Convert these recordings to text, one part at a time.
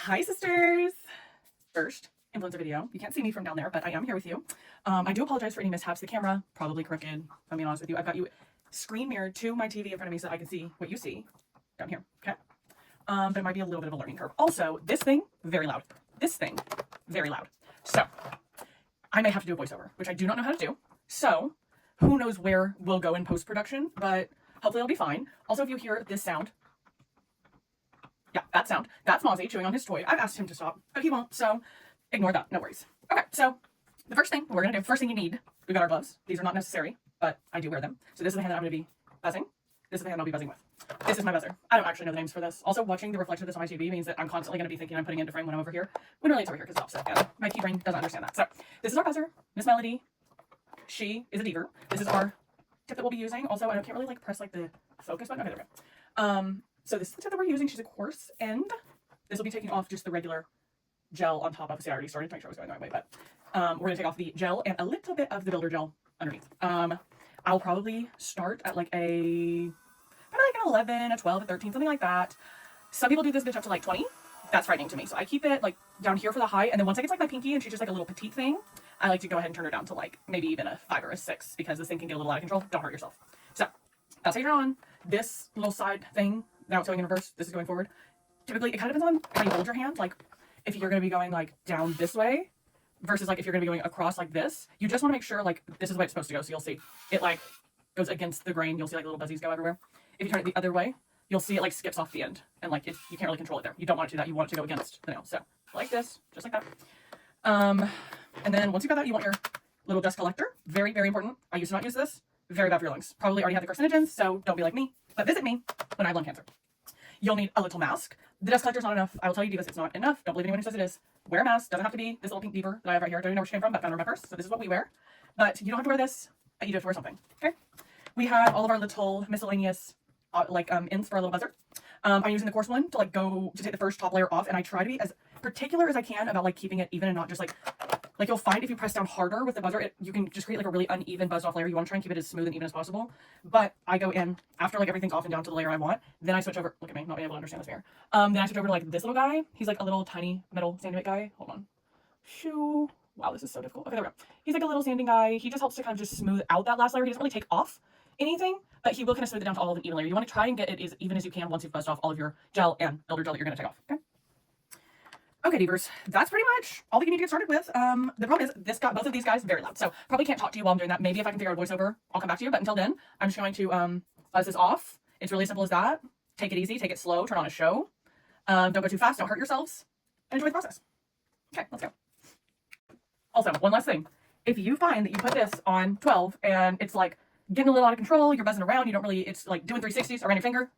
Hi, sisters. First influencer video. You can't see me from down there, but I am here with you. I do apologize for any mishaps. The camera, probably crooked. If I'm being honest with you. I've got you screen mirrored to my TV in front of me so I can see what you see down here. Okay. But it might be a little bit of a learning curve. Also, this thing, very loud. This thing, very loud. So, I may have to do a voiceover, which I do not know how to do. So, who knows where we'll go in post-production, but hopefully it'll be fine. Also, if you hear this sound, yeah, that sound. That's Mozzie chewing on his toy. I've asked him to stop, but he won't, so ignore that. No worries. Okay, so the first thing we're going to do, first thing you need, we've got our gloves. These are not necessary, but I do wear them. So this is the hand that I'm going to be buzzing. This is the hand I'll be buzzing with. This is my buzzer. I don't actually know the names for this. Also, watching the reflection of this on my TV means that I'm constantly going to be thinking I'm putting it into frame when I'm over here. When really it's over here because it's opposite, and my key brain doesn't understand that. So this is our buzzer. Miss Melody, she is a diva. This is our tip that we'll be using. Also, I can't really like press like the focus button. Okay, there we go. So this is the tip that we're using. She's a coarse end. This will be taking off just the regular gel on top of. See, I already started to make sure I was going the right way, but we're gonna take off the gel and a little bit of the builder gel underneath. I'll probably start at like probably like an 11, a 12, a 13, something like that. Some people do this bitch up to like 20. That's frightening to me. So I keep it like down here for the height, and then once it gets like my pinky and she's just like a little petite thing, I like to go ahead and turn her down to like maybe even a 5 or a 6 because this thing can get a little out of control. Don't hurt yourself. So that's how you're on. This little side thing, now it's going in reverse, this is going forward. Typically, it kind of depends on how you hold your hand. Like, if you're going to be going, like, down this way versus, like, if you're going to be going across like this, you just want to make sure, like, this is the way it's supposed to go. So you'll see it, like, goes against the grain. You'll see, like, little buzzies go everywhere. If you turn it the other way, you'll see it, like, skips off the end. And, like, you can't really control it there. You don't want it to do that. You want it to go against the nail. So, like this, just like that. And then once you've got that, you want your little dust collector. Very, very important. I used to not use this. Very bad for your lungs. Probably already have the carcinogens, so don't be like me. But visit me when I have lung cancer. You'll need a little mask. The dust collector's not enough. I will tell you, divas, it's not enough. Don't believe anyone who says it is. Wear a mask. Doesn't have to be this little pink beaver that I have right here. Don't even know where she came from, but found her in my purse. So this is what we wear. But you don't have to wear this, but you do have to wear something. Okay? We have all of our little miscellaneous ends for our little buzzer. I'm using the coarse one to take the first top layer off, and I try to be as particular as I can about like keeping it even and not just like you'll find if you press down harder with the buzzer, you can just create like a really uneven buzzed off layer. You want to try and keep it as smooth and even as possible. But I go in after like everything's off and down to the layer I want. Then I switch over. Look at me, not being able to understand this mirror. Then I switch over to like this little guy. He's like a little tiny metal sanding bit guy. Hold on. Shoo. Wow, this is so difficult. Okay, there we go. He's like a little sanding guy. He just helps to kind of just smooth out that last layer. He doesn't really take off anything, but he will kind of smooth it down to all of an even layer. You want to try and get it as even as you can once you've buzzed off all of your gel and builder gel that you're going to take off. Okay, divers, that's pretty much all that you need to get started with. The problem is both of these guys very loud, so probably can't talk to you while I'm doing that. Maybe if I can figure out a voiceover, I'll come back to you. But until then, I'm just going to buzz this off. It's really simple as that. Take it easy, take it slow, turn on a show. Don't go too fast, don't hurt yourselves. Enjoy the process. Okay, let's go. Also, one last thing. If you find that you put this on 12 and it's like getting a little out of control, you're buzzing around, it's like doing 360s around your finger,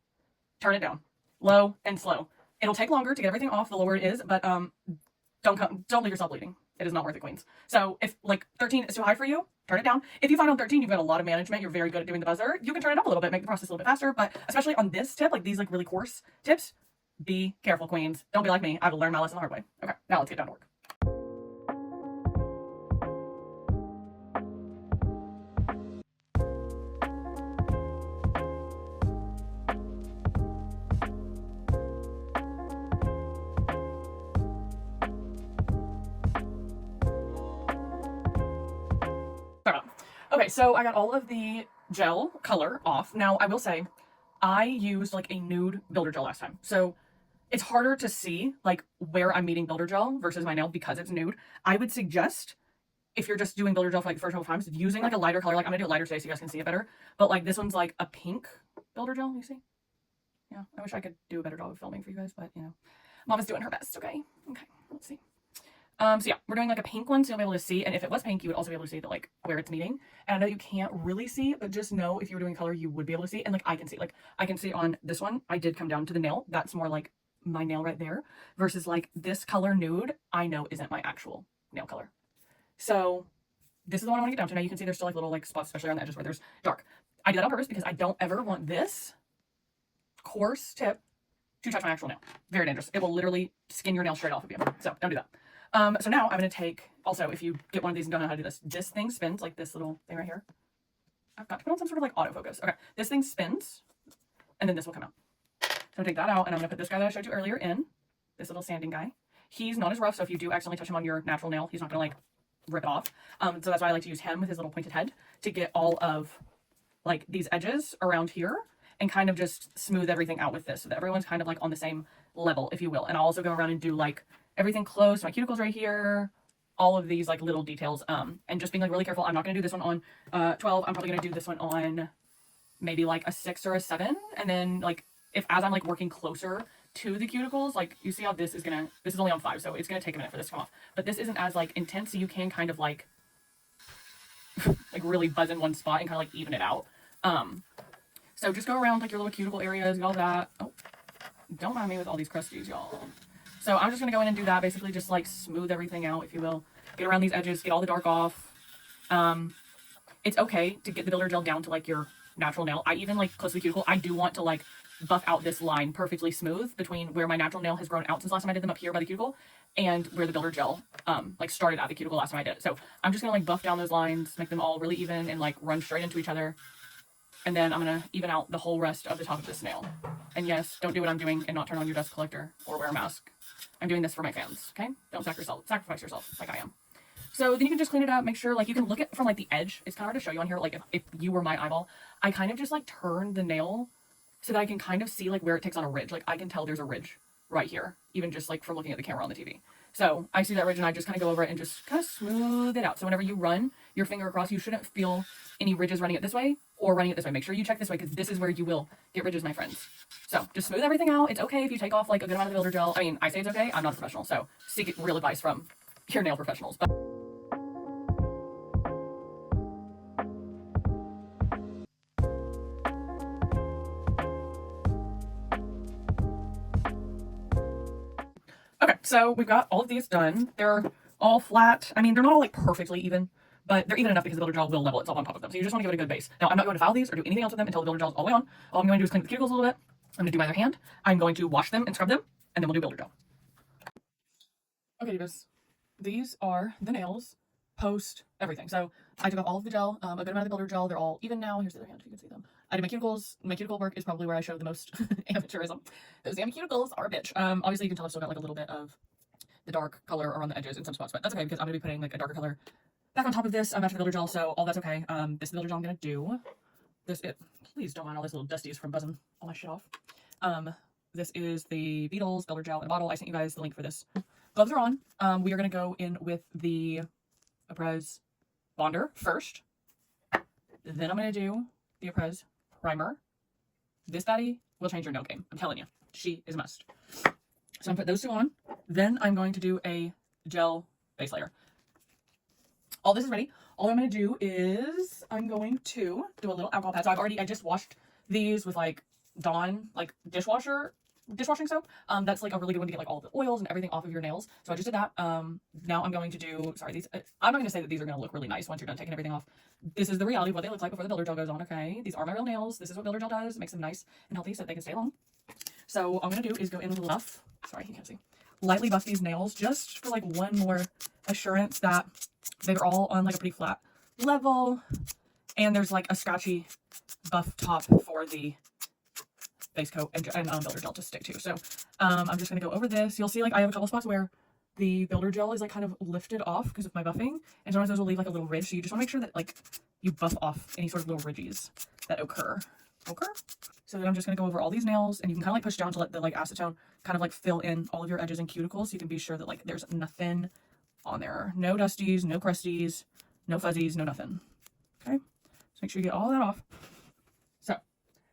turn it down. Low and slow. It'll take longer to get everything off the lower it is, but don't leave yourself bleeding. It is not worth it, queens. So if like 13 is too high for you, turn it down. If you find on 13 you've got a lot of management, you're very good at doing the buzzer, you can turn it up a little bit, make the process a little bit faster. But especially on this tip, like these like really coarse tips, be careful, queens. Don't be like me. I had to learn my lesson the hard way. Okay, now let's get down to work. Okay, so I got all of the gel color off. Now, I will say, I used like a nude builder gel last time. So it's harder to see like where I'm meeting builder gel versus my nail because it's nude. I would suggest, if you're just doing builder gel for like the first couple times, using like a lighter color. Like I'm gonna do it lighter today so you guys can see it better. But like this one's like a pink builder gel, you see? Yeah, I wish I could do a better job of filming for you guys, but you know, Mom is doing her best, okay? Okay, let's see. So yeah, we're doing like a pink one so you'll be able to see, and if it was pink, you would also be able to see that like where it's meeting. And I know you can't really see, but just know if you were doing color, you would be able to see. And like I can see on this one, I did come down to the nail. That's more like my nail right there versus like this color nude, I know isn't my actual nail color. So this is the one I want to get down to. Now you can see there's still like little like spots, especially on the edges where there's dark. I did that on purpose because I don't ever want this coarse tip to touch my actual nail. Very dangerous. It will literally skin your nail straight off of you. So don't do that. So now I'm going to take, also, if you get one of these and don't know how to do this thing spins, like this little thing right here. I've got to put on some sort of like autofocus. Okay, this thing spins, and then this will come out. So I'm going to take that out, and I'm going to put this guy that I showed you earlier in. this little sanding guy. He's not as rough, so if you do accidentally touch him on your natural nail, he's not gonna like rip it off. So that's why I like to use him with his little pointed head to get all of like these edges around here and kind of just smooth everything out with this so that everyone's kind of like on the same level, if you will. And I'll also go around and do like everything close, my cuticles right here, all of these like little details, and just being like really careful. I'm not gonna do this one on 12. I'm probably gonna do this one on maybe like a 6 or a 7, and then like as I'm like working closer to the cuticles, like you see how this is only on 5, so it's gonna take a minute for this to come off, but this isn't as like intense, so you can kind of like like really buzz in one spot and kind of like even it out. So just go around like your little cuticle areas, get all that. Oh, don't mind me with all these crusties, y'all. So I'm just gonna go in and do that, basically just like smooth everything out, if you will. Get around these edges, get all the dark off. It's okay to get the builder gel down to like your natural nail. I even like close to the cuticle, I do want to like buff out this line perfectly smooth between where my natural nail has grown out since last time I did them up here by the cuticle and where the builder gel like started at the cuticle last time I did it. So I'm just gonna like buff down those lines, make them all really even and like run straight into each other. And then I'm gonna even out the whole rest of the top of this nail. And yes, don't do what I'm doing and not turn on your dust collector or wear a mask. I'm doing this for my fans, okay? Don't sacrifice yourself like I am. So then you can just clean it up, make sure, like, you can look at from, like, the edge. It's kind of hard to show you on here, like, if you were my eyeball. I kind of just, like, turn the nail so that I can kind of see, like, where it takes on a ridge. Like, I can tell there's a ridge right here, even just, like, from looking at the camera on the TV. So I see that ridge, and I just kind of go over it and just kind of smooth it out. So whenever you run your finger across, you shouldn't feel any ridges running it this way or running it this way. Make sure you check this way, because this is where you will get ridges, my friends. So just smooth everything out. It's okay if you take off, like, a good amount of the builder gel. I mean, I say it's okay. I'm not a professional, so seek real advice from your nail professionals. But okay, so we've got all of these done. They're all flat. I mean, they're not all like perfectly even, but they're even enough because the builder gel will level itself on top of them. So you just want to give it a good base. Now, I'm not going to file these or do anything else with them until the builder gel is all the way on. All I'm going to do is clean the cuticles a little bit. I'm going to do my other hand. I'm going to wash them and scrub them, and then we'll do builder gel. Okay, divas. These are the nails post everything. So I took off all of the gel, a good amount of the builder gel. They're all even now. Here's the other hand if you can see them. I did my cuticles. My cuticle work is probably where I show the most amateurism. Those damn cuticles are a bitch. Obviously you can tell I've still got like a little bit of the dark color around the edges in some spots, but that's okay because I'm gonna be putting like a darker color back on top of this after the builder gel, so all that's okay. This builder gel I'm gonna do. Please don't mind all these little dusties from buzzing all my shit off. This is the Beatles builder gel in a bottle. I sent you guys the link for this. Gloves are on. We are gonna go in with the Aprez Bonder first. Then I'm gonna do the Aprez Primer. This baddie will change your nail game. I'm telling you, she is a must. So I'm gonna put those two on. Then I'm going to do a gel base layer. All this is ready. All I'm going to do is I'm going to do a little alcohol pad. So I just washed these with like Dawn, like dishwashing soap. That's like a really good one to get like all the oils and everything off of your nails. So I just did that. Now I'm going to do, these, I'm not going to say that these are going to look really nice once you're done taking everything off. This is the reality of what they look like before the builder gel goes on, okay? These are my real nails. This is what builder gel does. It makes them nice and healthy so that they can stay long. So what I'm going to do is go in with a buff. Sorry, you can't see. Lightly buff these nails just for like one more assurance that they're all on like a pretty flat level. And there's like a scratchy buff top for the base coat and builder gel to stick to. So I'm just going to go over this. You'll see like I have a couple spots where the builder gel is like kind of lifted off because of my buffing. And sometimes those will leave like a little ridge. So you just want to make sure that like you buff off any sort of little ridges that occur. So then I'm just going to go over all these nails, and you can kind of like push down to let the like acetone kind of like fill in all of your edges and cuticles so you can be sure that like there's nothing on there. No dusties, no crusties, no fuzzies, no nothing. Okay, so make sure you get all that off. So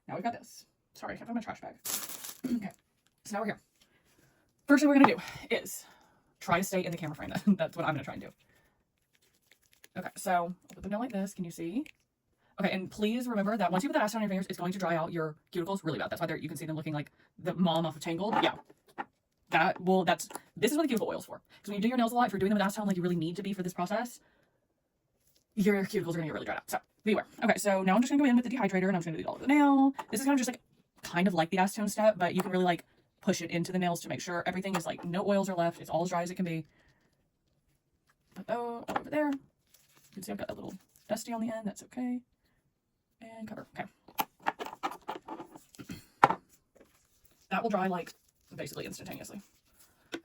now we've got this. Sorry, I can't find my trash bag. Okay, so now we're here. First thing we're going to do is try to stay in the camera frame. That's what I'm going to try and do. Okay, so I'll put them down like this. Can you see? Okay, and please remember that once you put that acetone on your fingers, it's going to dry out your cuticles really bad. That's why you can see them looking like the mom off of Tangled. Yeah. This is what the cuticle oil's for. Because when you do your nails a lot, if you're doing them with acetone like you really need to be for this process, your cuticles are going to get really dried out. So beware. Okay, so now I'm just going to go in with the dehydrator, and I'm just going to do all of the nail. This is kind of just like the acetone step, but you can really like push it into the nails to make sure everything is like no oils are left. It's all as dry as it can be. Put those all over there. You can see I've got a little dusty on the end. That's okay. And cover. Okay. That will dry like basically instantaneously.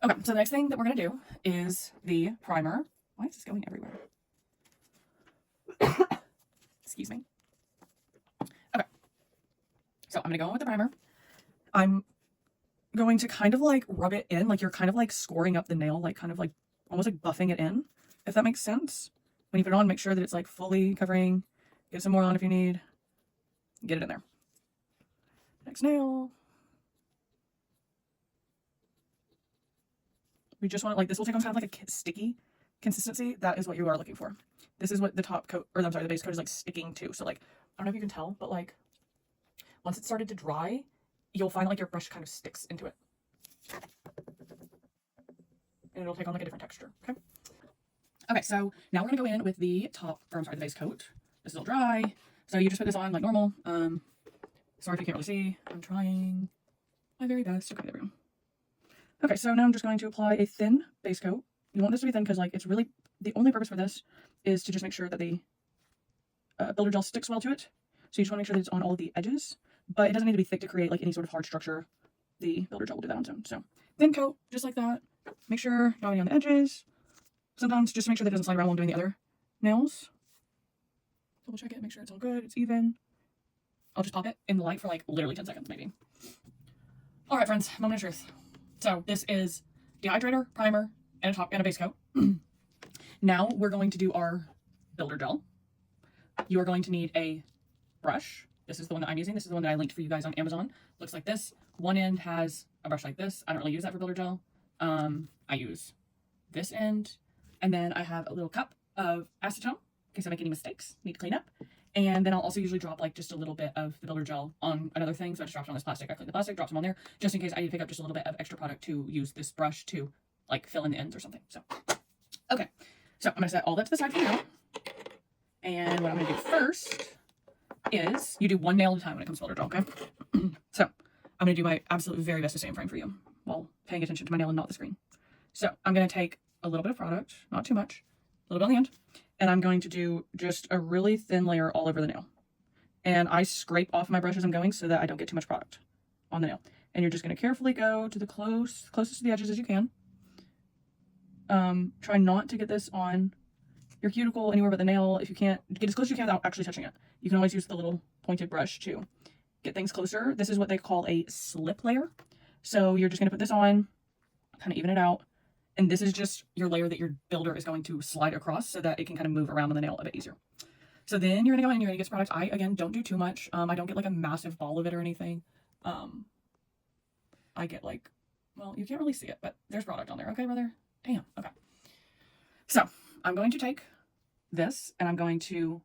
Okay, so the next thing that we're going to do is the primer. Why is this going everywhere? Excuse me. Okay, so I'm going to go in with the primer. I'm going to kind of like rub it in, like you're kind of like scoring up the nail, like kind of like almost like buffing it in, if that makes sense. When you put it on, make sure that it's like fully covering. Get some more on if you need. Get it in there. Next nail. We just want it like this will take on kind of like a sticky consistency. That is what you are looking for. This is what the top coat, or I'm sorry, the base coat is like sticking to. So like, I don't know if you can tell, but like once it started to dry, you'll find like your brush kind of sticks into it. And it'll take on like a different texture, okay? Okay, so now we're gonna go in with the top, or I'm sorry, the base coat. This is all dry. So you just put this on like normal. Sorry if you can't really see. I'm trying my very best. Okay, there we go. Okay, so now I'm just going to apply a thin base coat. You want this to be thin because like it's really, the only purpose for this is to just make sure that the builder gel sticks well to it. So you just want to make sure that it's on all of the edges, but it doesn't need to be thick to create like any sort of hard structure. The builder gel will do that on its own. So thin coat, just like that. Make sure not only on the edges. Sometimes just to make sure that it doesn't slide around while I'm doing the other nails. Double check it, make sure it's all good, it's even. I'll just pop it in the light for like literally 10 seconds maybe. All right, friends, moment of truth. So this is dehydrator, primer, and a top and a base coat. Now we're going to do our builder gel. You are going to need a brush. This is the one that I'm using. This is the one that I linked for you guys on Amazon. Looks like this. One end has a brush like this. I don't really use that for builder gel. I use this end. And then I have a little cup of acetone in case I make any mistakes, need to clean up. And then I'll also usually drop like just a little bit of the builder gel on another thing. So I just dropped it on this plastic. I clean the plastic, drop some on there, just in case I need to pick up just a little bit of extra product to use this brush to like fill in the ends or something. So, okay. So I'm going to set all that to the side for now. And what I'm going to do first is you do one nail at a time when it comes to builder gel, okay? So I'm going to do my absolute very best to stay in frame for you while paying attention to my nail and not the screen. So I'm going to take a little bit of product, not too much, a little bit on the end, and I'm going to do just a really thin layer all over the nail. And I scrape off my brush as I'm going so that I don't get too much product on the nail. And you're just going to carefully go to the closest to the edges as you can. Try not to get this on your cuticle anywhere but the nail. If you can't, get as close as you can without actually touching it. You can always use the little pointed brush to get things closer. This is what they call a slip layer. So you're just going to put this on, kind of even it out. And this is just your layer that your builder is going to slide across so that it can kind of move around on the nail a bit easier. So then you're going to go in and you're going to get some product. I, again, don't do too much. I don't get like a massive ball of it or anything. I get like, well, you can't really see it, but there's product on there. Okay, brother? Damn. Okay. So I'm going to take this and I'm going to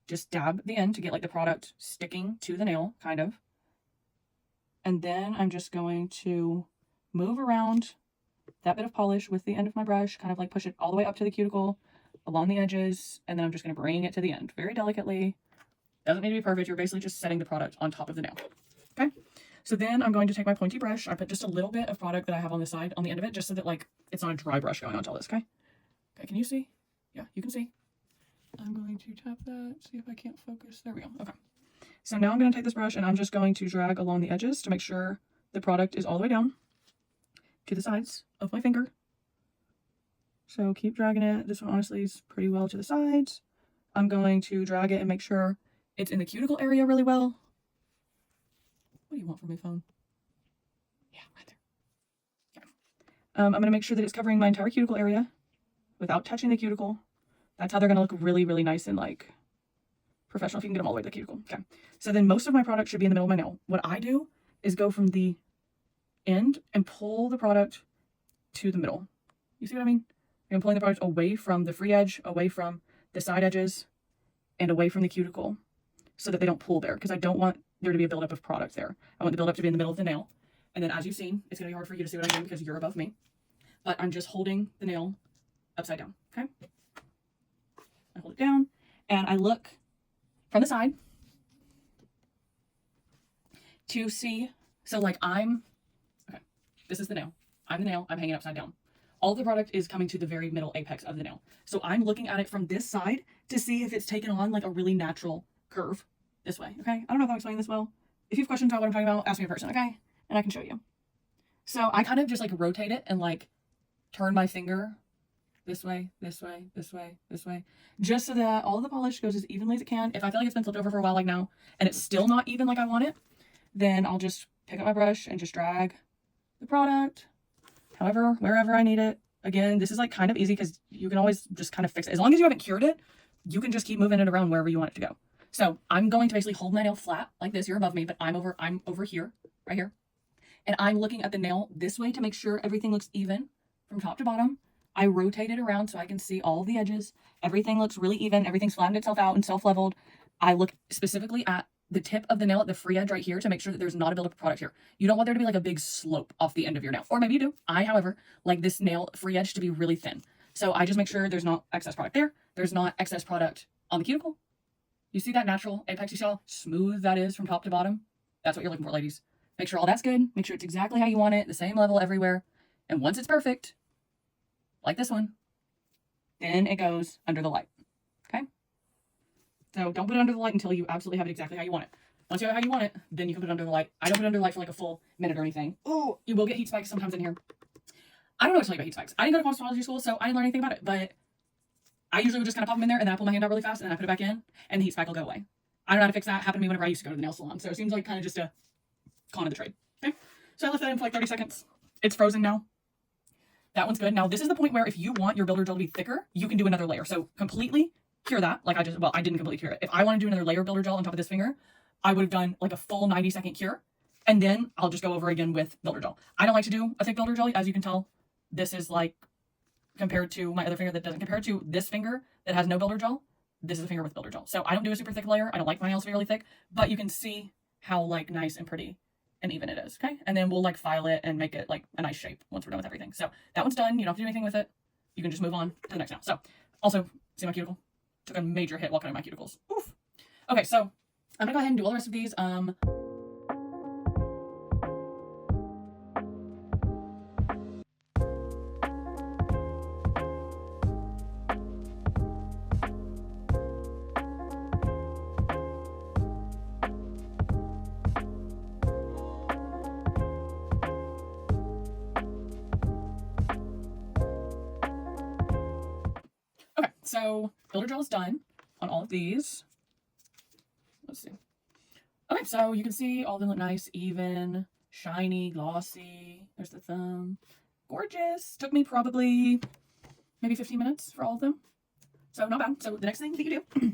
just dab the end to get like the product sticking to the nail, kind of. And then I'm just going to move around that bit of polish with the end of my brush, kind of like push it all the way up to the cuticle, along the edges, and then I'm just going to bring it to the end very delicately. Doesn't need to be perfect. You're basically just setting the product on top of the nail. Okay. So then I'm going to take my pointy brush. I put just a little bit of product that I have on the side, on the end of it, just so that like it's not a dry brush going onto all this. Okay. Okay. Can you see? Yeah, you can see. I'm going to tap that, see if I can't focus. There we go. Okay. So now I'm going to take this brush and I'm just going to drag along the edges to make sure the product is all the way down to the sides of my finger. So keep dragging it. This one honestly is pretty well to the sides. I'm going to drag it and make sure it's in the cuticle area really well. What do you want from my phone? Yeah, right there. Yeah. I'm going to make sure that it's covering my entire cuticle area without touching the cuticle. That's how they're going to look really, really nice and like professional if you can get them all the way to the cuticle. Okay. So then most of my product should be in the middle of my nail. What I do is go from the end and pull the product to the middle. You see what I mean? I'm pulling the product away from the free edge, away from the side edges, and away from the cuticle so that they don't pull there, because I don't want there to be a buildup of product there. I want the buildup to be in the middle of the nail. And then as you've seen, it's going to be hard for you to see what I'm doing because you're above me. But I'm just holding the nail upside down, okay? I hold it down and I look from the side to see. So like okay, this is the nail. I'm the nail. I'm hanging upside down. All the product is coming to the very middle apex of the nail. So I'm looking at it from this side to see if it's taken on like a really natural curve this way. Okay. I don't know if I'm explaining this well. If you have questions about what I'm talking about, ask me in person. Okay. And I can show you. So I kind of just like rotate it and like turn my finger this way, this way, this way, this way, just so that all of the polish goes as evenly as it can. If I feel like it's been flipped over for a while like now, and it's still not even like I want it, then I'll just pick up my brush and just drag the product, however, wherever I need it. Again, this is like kind of easy because you can always just kind of fix it. As long as you haven't cured it, you can just keep moving it around wherever you want it to go. So I'm going to basically hold my nail flat like this. You're above me, but I'm over here, right here. And I'm looking at the nail this way to make sure everything looks even from top to bottom. I rotate it around so I can see all the edges. Everything looks really even. Everything's flattened itself out and self-leveled. I look specifically at the tip of the nail at the free edge right here to make sure that there's not a buildup of product here. You don't want there to be like a big slope off the end of your nail. Or maybe you do. I, however, like this nail free edge to be really thin. So I just make sure there's not excess product there. There's not excess product on the cuticle. You see that natural apex? You see how smooth that is from top to bottom? That's what you're looking for, ladies. Make sure all that's good. Make sure it's exactly how you want it, the same level everywhere. And once it's perfect, like this one, then it goes under the light. Okay? So don't put it under the light until you absolutely have it exactly how you want it. Once you have it how you want it, then you can put it under the light. I don't put it under the light for like a full minute or anything. Oh, you will get heat spikes sometimes in here. I don't know what to tell you about heat spikes. I didn't go to cosmetology school, so I didn't learn anything about it. But I usually would just kind of pop them in there, and then I pull my hand out really fast, and then I put it back in, and the heat spike will go away. I don't know how to fix that. It happened to me whenever I used to go to the nail salon. So it seems like kind of just a con of the trade. Okay? So I left that in for like 30 seconds. It's frozen now. That one's good. Now, this is the point where if you want your builder gel to be thicker, you can do another layer. So completely cure that. Like I didn't completely cure it. If I want to do another layer of builder gel on top of this finger, I would have done like a full 90-second cure. And then I'll just go over again with builder gel. I don't like to do a thick builder gel. As you can tell, this is like compared to my other finger that doesn't. Compared to this finger that has no builder gel, this is a finger with builder gel. So I don't do a super thick layer. I don't like my nails to be really thick, but you can see how like nice and pretty and even it is. Okay. And then we'll like file it and make it like a nice shape once we're done with everything. So that one's done. You don't have to do anything with it. You can just move on to the next now. So also see my cuticle took a major hit while cutting my cuticles. Oof. Okay. So I'm gonna go ahead and do all the rest of these. Okay, so builder gel is done on all of these. Let's see. Okay, so you can see all of them look nice, even, shiny, glossy. There's the thumb. Gorgeous. Took me probably maybe 15 minutes for all of them. So not bad. So the next thing that you do,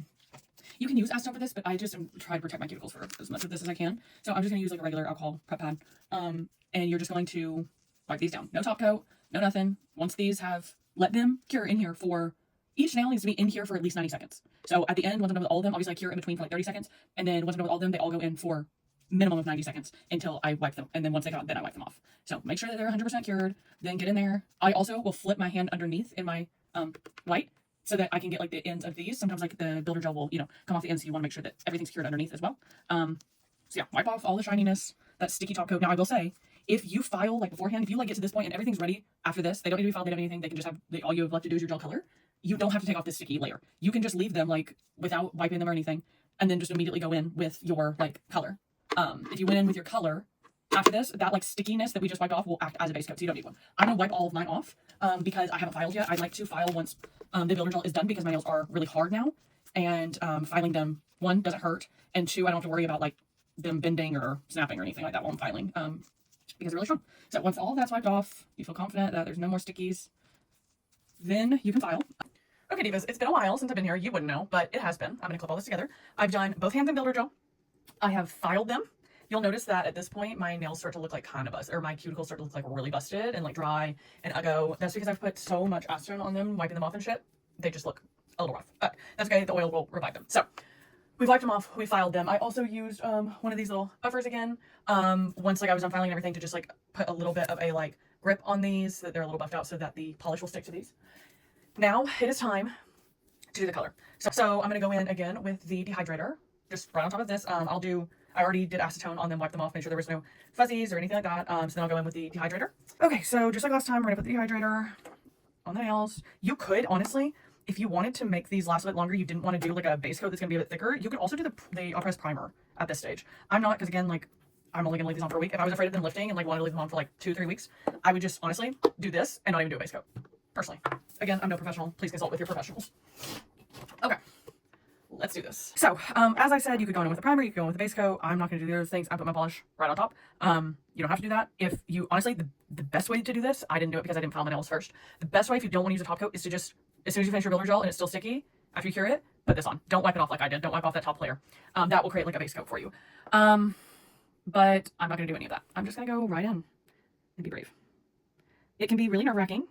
you can use acetone for this, but I just am trying to protect my cuticles for as much of this as I can. So I'm just going to use like a regular alcohol prep pad. And you're just going to wipe these down. No top coat, no nothing. Once these have let them cure in here for, each nail needs to be in here for at least 90 seconds. So at the end, once I'm done with all of them, obviously I cure in between for like 30 seconds. And then once I'm done with all of them, they all go in for minimum of 90 seconds until I wipe them. And then once they go out, then I wipe them off. So make sure that they're 100% cured. Then get in there. I also will flip my hand underneath in my white so that I can get like the ends of these. Sometimes like the builder gel will, come off the ends. So you want to make sure that everything's cured underneath as well. So yeah, wipe off all the shininess, that sticky top coat. Now I will say, if you file like beforehand, if you like get to this point and everything's ready after this, they don't need to be filed, they don't need anything. They can just have, all you have left to do is your gel color. You don't have to take off this sticky layer. You can just leave them like without wiping them or anything, and then just immediately go in with your like color. If you went in with your color after this, that like stickiness that we just wiped off will act as a base coat, so you don't need one. I'm gonna wipe all of mine off because I haven't filed yet. I'd like to file once the builder gel is done because my nails are really hard now, and filing them, one, doesn't hurt, and two, I don't have to worry about like them bending or snapping or anything like that while I'm filing because they're really strong. So once all of that's wiped off, you feel confident that there's no more stickies, then you can file. Okay, divas, it's been a while since I've been here. You wouldn't know, but it has been. I'm going to clip all this together. I've done both hands in builder gel. I have filed them. You'll notice that at this point, my nails start to look like kind of busted, or my cuticles start to look like really busted and like dry and uggo. That's because I've put so much acetone on them, wiping them off and shit. They just look a little rough. But that's okay. The oil will revive them. So we've wiped them off. We filed them. I also used one of these little buffers again. Once like I was done filing and everything to just like put a little bit of a like grip on these so that they're a little buffed out so that the polish will stick to these. Now it is time to do the color. So I'm going to go in again with the dehydrator, just right on top of this. I already did acetone on them, wipe them off, make sure there was no fuzzies or anything like that. So then I'll go in with the dehydrator. Okay, so just like last time, we're going to put the dehydrator on the nails. You could, honestly, if you wanted to make these last a bit longer, you didn't want to do like a base coat that's going to be a bit thicker, you could also do the press primer at this stage. I'm not, because again, like, I'm only gonna leave these on for a week. If I was afraid of them lifting and like wanted to leave them on for like 2-3 weeks, I would just honestly do this and not even do a base coat. Personally. Again, I'm no professional. Please consult with your professionals. Okay. Let's do this. So, as I said, you could go in with a primer, you could go in with a base coat. I'm not going to do those things. I put my polish right on top. You don't have to do that. If you, honestly, the best way to do this, I didn't do it because I didn't file my nails first. The best way if you don't want to use a top coat is to just, as soon as you finish your builder gel and it's still sticky, after you cure it, put this on. Don't wipe it off like I did. Don't wipe off that top layer. That will create like a base coat for you. But I'm not going to do any of that. I'm just going to go right in and be brave. It can be really nerve-wracking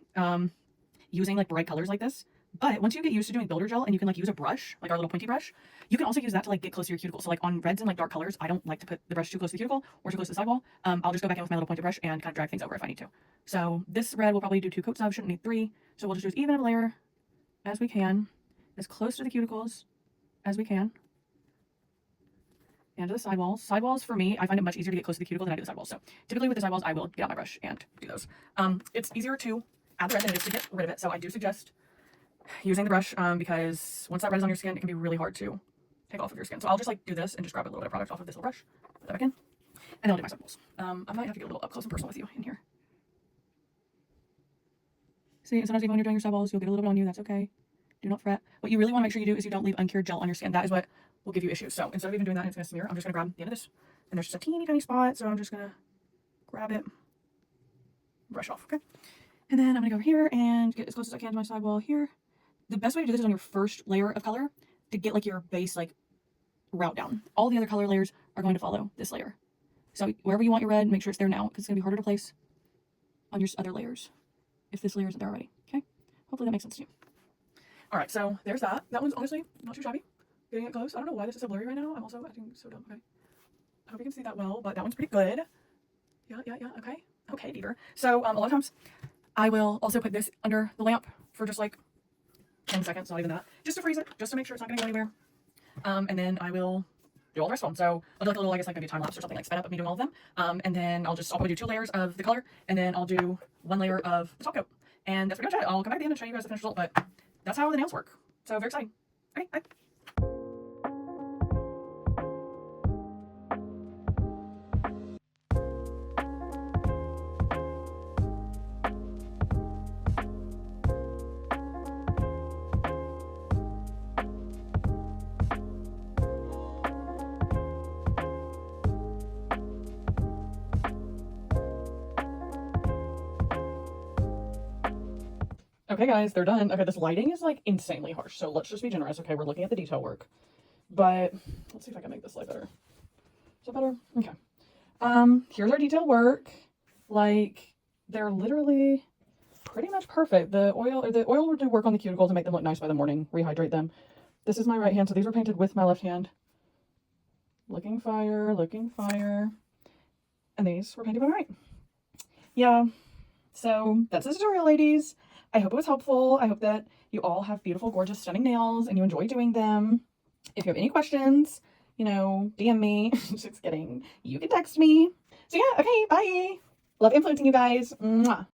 using like bright colors like this. But once you get used to doing builder gel and you can like use a brush, like our little pointy brush, you can also use that to like get close to your cuticle. So like on reds and like dark colors, I don't like to put the brush too close to the cuticle or too close to the sidewall. I'll just go back in with my little pointed brush and kind of drag things over if I need to. So this red we'll probably do 2 coats of, shouldn't need 3. So we'll just do as even of a layer as we can, as close to the cuticles as we can. And to the sidewalls. Sidewalls for me, I find it much easier to get close to the cuticle than I do the sidewalls. So typically with the sidewalls, I will get out my brush and do those. It's easier to add the red than it is to get rid of it. So I do suggest using the brush because once that red is on your skin, it can be really hard to take off of your skin. So I'll just like do this and just grab a little bit of product off of this little brush, put that back in, and then I'll do my sidewalls. I might have to get a little up close and personal with you in here. See, sometimes even when you're doing your sidewalls, you'll get a little bit on you. That's okay. Do not fret. What you really want to make sure you do is you don't leave uncured gel on your skin. That is what will give you issues. So instead of even doing that and it's going to smear, I'm just going to grab the end of this. And there's just a teeny tiny spot. So I'm just going to grab it, brush off. Okay. And then I'm going to go over here and get as close as I can to my sidewall here. The best way to do this is on your first layer of color to get like your base like route down. All the other color layers are going to follow this layer. So wherever you want your red, make sure it's there now because it's going to be harder to place on your other layers if this layer isn't there already. Okay. Hopefully that makes sense to you. All right. So there's that. That one's honestly not too shabby. Getting it close. I don't know why this is so blurry right now. I'm also acting so dumb. Okay. I hope you can see that well, but that one's pretty good. Yeah. Okay. Okay, Beaver. So a lot of times I will also put this under the lamp for just like 10 seconds, not even that, just to freeze it, just to make sure it's not going to go anywhere. And then I will do all the rest of them. So I'll do like a little, I guess like maybe a time lapse or something, like sped up of me doing all of them. And then I'll probably do 2 layers of the color, and then I'll do 1 layer of the top coat. And that's pretty much it. I'll come back at the end and show you guys the finished result, but that's how the nails work. So very exciting. Okay, bye. Okay guys, they're done. Okay, this lighting is like insanely harsh, so let's just be generous. Okay, we're looking at the detail work, but let's see if I can make this light better. Is that better? Okay. Here's our detail work. Like, they're literally pretty much perfect. The oil will do work on the cuticles to make them look nice by the morning, rehydrate them. This is my right hand, so these were painted with my left hand. Looking fire, looking fire. And these were painted by my right. Yeah, so that's the tutorial, ladies. I hope it was helpful. I hope that you all have beautiful, gorgeous, stunning nails and you enjoy doing them. If you have any questions, you know, DM me. Just kidding. You can text me. So yeah, okay, bye. Love influencing you guys. Mwah.